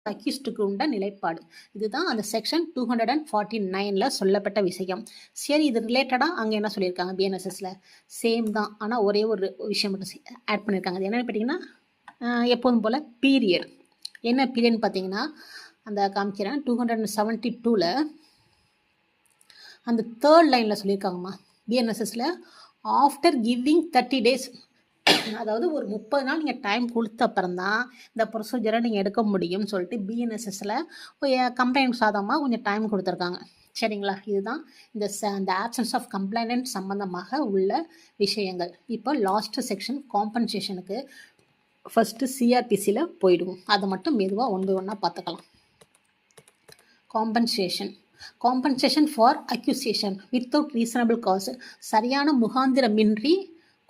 அக்யூஸ்டுக்கு உண்ட நிலைப்பாடு. இதுதான் அந்த செக்ஷன் 249ல சொல்லப்பட்ட விஷயம். சரி, இது ரிலேட்டடாக அங்கே என்ன சொல்லியிருக்காங்க பிஎன்எஸ்எஸ்ல சேம் தான். ஆனால் ஒரே ஒரு விஷயம் மட்டும் ஆட் பண்ணியிருக்காங்க. அது என்னென்னு பார்த்தீங்கன்னா, எப்போதும் போல் பீரியட். என்ன பீரியட்னு பார்த்தீங்கன்னா, அந்த காமிக்கிறேன் 272ல் அந்த தேர்ட் லைனில் சொல்லியிருக்காங்கம்மா பிஎன்எஸ்எஸ்ல ஆஃப்டர் கிவிங் 30 days, அதாவது ஒரு 30 நாள் நீங்கள் டைம் கொடுத்த அப்புறம் தான் இந்த ப்ரொசீஜரை நீங்கள் எடுக்க முடியும்னு சொல்லிட்டு பிஎன்எஸ்எஸ்ல கம்ப்ளைண்ட் சாதகமாக கொஞ்சம் டைம் கொடுத்துருக்காங்க. சரிங்களா, இதுதான் இந்த ஆப்சன்ஸ் ஆஃப் கம்ப்ளைண்ட் சம்பந்தமாக உள்ள விஷயங்கள். இப்போ லாஸ்ட் செக்ஷன் காம்பன்சேஷனுக்கு ஃபஸ்ட்டு சிஆர்பிசியில் போயிடுவோம். அதை மட்டும் மெதுவாக ஒன்று ஒன்றா பார்த்துக்கலாம். Compensation for accusation without reasonable cause. சரியான முகாந்திரமின்றி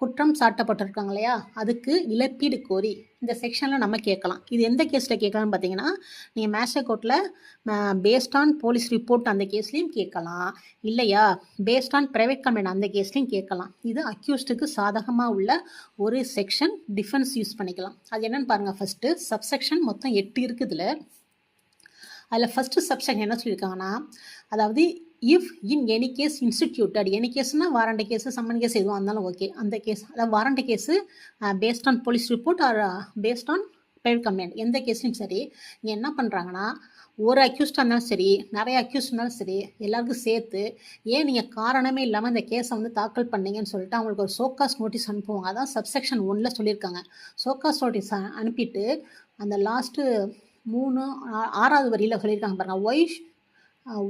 குற்றம் சாட்டப்பட்டிருக்காங்க இல்லையா, அதுக்கு இழப்பீடு கோரி இந்த செக்ஷனில் நம்ம கேட்கலாம். இது எந்த கேஸில் கேட்கலாம்னு பார்த்தீங்கன்னா, நீங்கள் மேஜிஸ்ட்ரேட் கோர்ட்டில் பேஸ்ட் ஆன் போலீஸ் ரிப்போர்ட் அந்த கேஸ்லேயும் கேட்கலாம், இல்லையா பேஸ்ட் ஆன் ப்ரைவேட் கம்ப்ளைண்ட் அந்த கேஸ்லையும் கேட்கலாம். இது அக்யூஸ்டுக்கு சாதகமாக உள்ள ஒரு செக்ஷன். டிஃபென்ஸ் யூஸ் பண்ணிக்கலாம். அது என்னென்னு பாருங்கள். ஃபஸ்ட்டு சப்செக்ஷன் மொத்தம் 8 இருக்குதுல. அதில் ஃபஸ்ட்டு சப்செக்ஷன் என்ன சொல்லியிருக்காங்கன்னா, அதாவது if in any case instituted, any கேஸ்னால் வாரண்ட் கேஸு, சம்மன் கேஸ் எதுவும் இருந்தாலும் ஓகே, அந்த கேஸ் அதாவது warrant case based on police report or based on private complaint எந்த கேஸ்லையும் சரி, நீங்கள் என்ன பண்ணுறாங்கன்னா, ஒரு அக்யூஸ்டாக இருந்தாலும் சரி, நிறைய அக்யூஸ்ட் இருந்தாலும் சரி, எல்லாருக்கும் சேர்த்து ஏன் நீங்கள் காரணமே இல்லாமல் இந்த கேஸை வந்து தாக்கல் பண்ணீங்கன்னு சொல்லிட்டு அவங்களுக்கு ஒரு சோகாஸ் நோட்டீஸ் அனுப்புவாங்க. அதான் சப்செக்ஷன் 1ல் சொல்லியிருக்காங்க. சோகாஸ் நோட்டீஸ் அனுப்பிட்டு அந்த லாஸ்ட்டு 6வது வரியில் சொல்லியிருக்காங்க பாருங்கள்,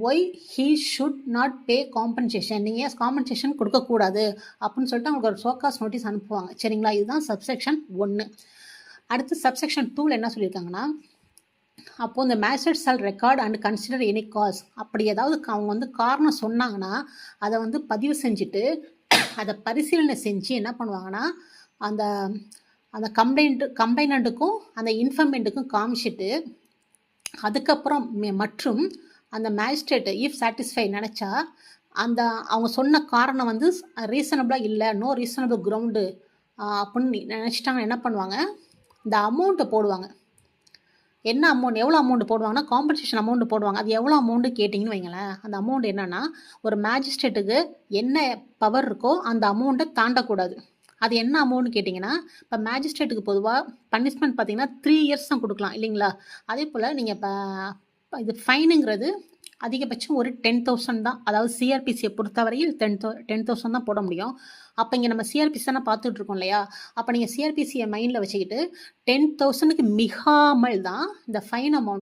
Y he should not pay compensation, நீங்கள் காம்பன்சேஷன் கொடுக்கக்கூடாது அப்படின்னு சொல்லிட்டு அவங்களுக்கு ஒரு சோகாஸ் நோட்டீஸ் அனுப்புவாங்க. சரிங்களா, இதுதான் சப்செக்ஷன் 1. அடுத்து சப்செக்ஷன் 2ல் என்ன சொல்லியிருக்காங்கன்னா, அப்போது இந்த magistrate shall record and consider any cause. அப்படி ஏதாவது அவங்க வந்து காரணம் சொன்னாங்கன்னா அதை வந்து பதிவு செஞ்சுட்டு அதை பரிசீலனை செஞ்சு என்ன பண்ணுவாங்கன்னா, அந்த கம்ப்ளைண்ட்டுக்கும் அந்த இன்ஃபர்மெண்ட்டுக்கும் காமிச்சிட்டு அதுக்கப்புறம் மற்றும் அந்த மேஜிஸ்ட்ரேட்டு இஃப் சாட்டிஸ்ஃபை நினச்சா அந்த அவங்க சொன்ன காரணம் வந்து ரீசனபிளாக இல்லை, நோ ரீசனபிள் கிரவுண்டு அப்படின்னு நினச்சிட்டாங்க. என்ன பண்ணுவாங்க, இந்த அமௌண்ட்டை போடுவாங்க. என்ன அமௌண்ட், எவ்வளோ அமௌண்ட் போடுவாங்கன்னா காம்பன்சேஷன் அமௌண்ட் போடுவாங்க. அது எவ்வளோ அமௌண்ட்டு கேட்டிங்கன்னு வைங்களேன், அந்த அமௌண்ட் என்னென்னா ஒரு மேஜிஸ்ட்ரேட்டுக்கு என்ன பவர் இருக்கோ அந்த அமௌண்ட்டை தாண்டக்கூடாது. அது என்ன அமௌண்ட்னு கேட்டிங்கன்னா, இப்போ மேஜிஸ்ட்ரேட்டுக்கு பொதுவாக பனிஷ்மெண்ட் பார்த்தீங்கன்னா 3 years தான் கொடுக்கலாம் இல்லைங்களா. அதே போல் நீங்கள் இப்போ இது ஃபைனுங்கிறது அதிகபட்சம் ஒரு 10,000 தான். அதாவது சிஆர்பிசியை பொறுத்தவரையில் 10,000 தான் போட முடியும். அப்போ இங்கே நம்ம சிஆர்பிசி தானே பார்த்துட்ருக்கோம் இல்லையா. அப்போ நீங்கள் சிஆர்பிசியை மைண்டில் வச்சுக்கிட்டு 10,000க்கு மிகாமல் தான் இந்த ஃபைன் அமௌண்ட்